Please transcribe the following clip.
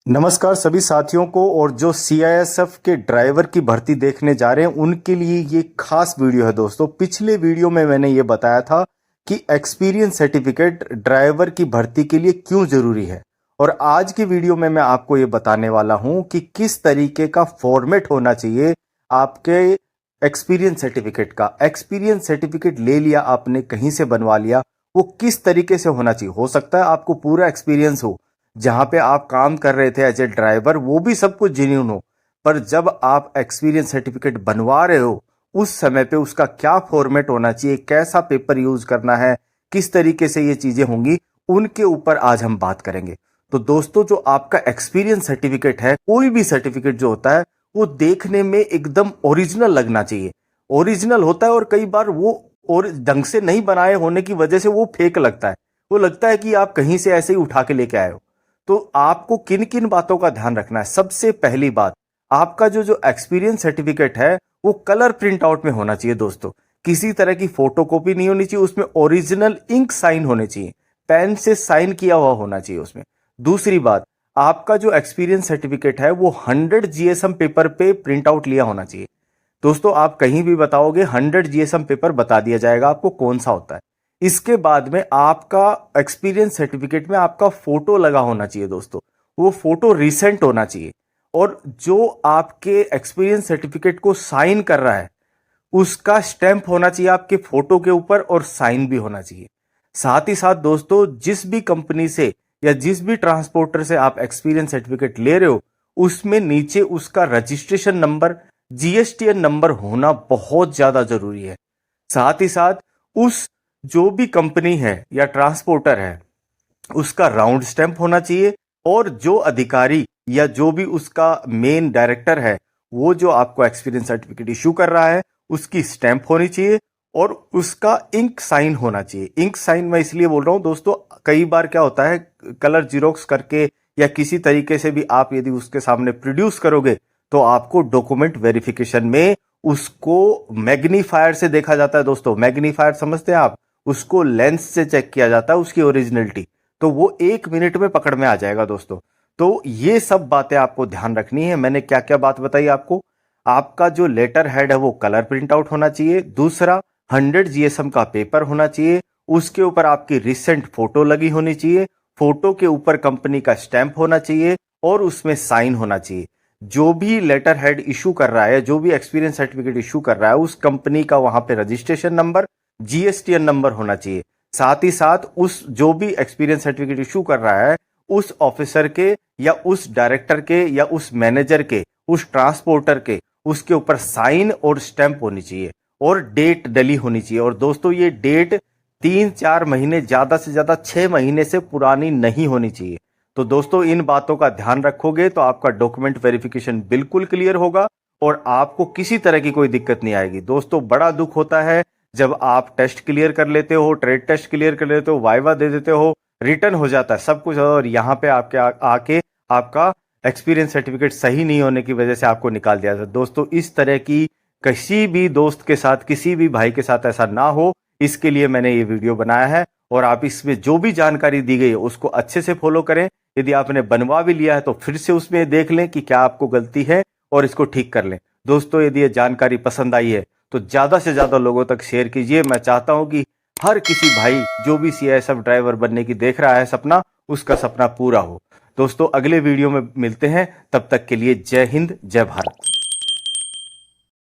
नमस्कार सभी साथियों को। और जो सीआईएसएफ के ड्राइवर की भर्ती देखने जा रहे हैं उनके लिए ये खास वीडियो है दोस्तों। पिछले वीडियो में मैंने ये बताया था कि एक्सपीरियंस सर्टिफिकेट ड्राइवर की भर्ती के लिए क्यों जरूरी है, और आज की वीडियो में मैं आपको ये बताने वाला हूं कि किस तरीके का फॉर्मेट होना चाहिए आपके एक्सपीरियंस सर्टिफिकेट का। एक्सपीरियंस सर्टिफिकेट ले लिया आपने, कहीं से बनवा लिया, वो किस तरीके से होना चाहिए। हो सकता है आपको पूरा एक्सपीरियंस हो, जहां पे आप काम कर रहे थे एज ए ड्राइवर वो भी सब कुछ जेन्युइन हो, पर जब आप एक्सपीरियंस सर्टिफिकेट बनवा रहे हो उस समय पे उसका क्या फॉर्मेट होना चाहिए, कैसा पेपर यूज करना है, किस तरीके से ये चीजें होंगी, उनके ऊपर आज हम बात करेंगे। तो दोस्तों, जो आपका एक्सपीरियंस सर्टिफिकेट है, कोई भी सर्टिफिकेट जो होता है वो देखने में एकदम ओरिजिनल लगना चाहिए। ओरिजिनल होता है और कई बार वो और ढंग से नहीं बनाए होने की वजह से वो फेक लगता है। वो लगता है कि आप कहीं से ऐसे ही उठा के लेके आए हो। तो आपको किन किन बातों का ध्यान रखना है। सबसे पहली बात, आपका जो एक्सपीरियंस सर्टिफिकेट है वो कलर प्रिंट आउट में होना चाहिए दोस्तों। किसी तरह की फोटोकॉपी नहीं होनी चाहिए, उसमें ओरिजिनल इंक साइन होने चाहिए, पेन से साइन किया हुआ होना चाहिए उसमें। दूसरी बात, आपका जो एक्सपीरियंस सर्टिफिकेट है वो 100 जीएसएम पेपर पे प्रिंट आउट लिया होना चाहिए दोस्तों। आप कहीं भी बताओगे 100 जीएसएम पेपर बता दिया जाएगा आपको कौन सा होता है। इसके बाद में आपका एक्सपीरियंस सर्टिफिकेट में आपका फोटो लगा होना चाहिए दोस्तों। वो फोटो रिसेंट होना चाहिए, और जो आपके एक्सपीरियंस सर्टिफिकेट को साइन कर रहा है उसका स्टैंप होना चाहिए आपके फोटो के ऊपर, और साइन भी होना चाहिए। साथ ही साथ दोस्तों, जिस भी कंपनी से या जिस भी ट्रांसपोर्टर से आप एक्सपीरियंस सर्टिफिकेट ले रहे हो उसमें नीचे उसका रजिस्ट्रेशन नंबर, जीएसटीएन नंबर होना बहुत ज्यादा जरूरी है। साथ ही साथ उस जो भी कंपनी है या ट्रांसपोर्टर है उसका राउंड स्टैंप होना चाहिए, और जो अधिकारी या जो भी उसका मेन डायरेक्टर है वो जो आपको एक्सपीरियंस सर्टिफिकेट इशू कर रहा है उसकी स्टैंप होनी चाहिए, और उसका इंक साइन होना चाहिए। इंक साइन मैं इसलिए बोल रहा हूं दोस्तों, कई बार क्या होता है कलर जीरोक्स करके या किसी तरीके से भी आप यदि उसके सामने प्रोड्यूस करोगे तो आपको डॉक्यूमेंट वेरिफिकेशन में उसको मैग्नीफायर से देखा जाता है दोस्तों। मैग्नीफायर समझते हैं आप, उसको लेंस से चेक किया जाता है उसकी ओरिजिनलिटी, तो वो 1 मिनट में पकड़ में आ जाएगा दोस्तों। तो ये सब बातें आपको ध्यान रखनी है। मैंने क्या क्या बात बताई आपको। आपका जो लेटर हेड है वो कलर प्रिंट आउट होना चाहिए। दूसरा, 100 जीएसएम का पेपर होना चाहिए, उसके ऊपर आपकी रिसेंट फोटो लगी होनी चाहिए, फोटो के ऊपर कंपनी का स्टैंप होना चाहिए, और उसमें साइन होना चाहिए। जो भी लेटर हेड इशू कर रहा है, जो भी एक्सपीरियंस सर्टिफिकेट इशू कर रहा है, उस कंपनी का वहां पे रजिस्ट्रेशन नंबर, जीएसटीएन नंबर होना चाहिए। साथ ही साथ उस जो भी एक्सपीरियंस सर्टिफिकेट इशू कर रहा है उस ऑफिसर के या उस डायरेक्टर के या उस मैनेजर के, उस ट्रांसपोर्टर के, उसके ऊपर साइन और स्टैंप होनी चाहिए, और डेट डली होनी चाहिए। और दोस्तों, ये डेट 3-4 महीने, ज्यादा से ज्यादा 6 महीने से पुरानी नहीं होनी चाहिए। तो दोस्तों, इन बातों का ध्यान रखोगे तो आपका डॉक्यूमेंट वेरिफिकेशन बिल्कुल क्लियर होगा और आपको किसी तरह की कोई दिक्कत नहीं आएगी। दोस्तों, बड़ा दुख होता है जब आप टेस्ट क्लियर कर लेते हो, ट्रेड टेस्ट क्लियर कर लेते हो, वाइवा दे देते हो, रिटर्न हो जाता है सब कुछ, और यहाँ पे आपके आके आपका एक्सपीरियंस सर्टिफिकेट सही नहीं होने की वजह से आपको निकाल दिया जाता है। दोस्तों, इस तरह की किसी भी दोस्त के साथ, किसी भी भाई के साथ ऐसा ना हो, इसके लिए मैंने ये वीडियो बनाया है। और आप इसमें जो भी जानकारी दी गई है उसको अच्छे से फॉलो करें। यदि आपने बनवा भी लिया है तो फिर से उसमें देख लें कि क्या आपको गलती है और इसको ठीक कर लें। दोस्तों, यदि ये जानकारी पसंद आई है तो ज्यादा से ज्यादा लोगों तक शेयर कीजिए। मैं चाहता हूं कि हर किसी भाई जो भी सीआईएसएफ ड्राइवर बनने की देख रहा है सपना, उसका सपना पूरा हो। दोस्तों, अगले वीडियो में मिलते हैं, तब तक के लिए जय हिंद, जय भारत।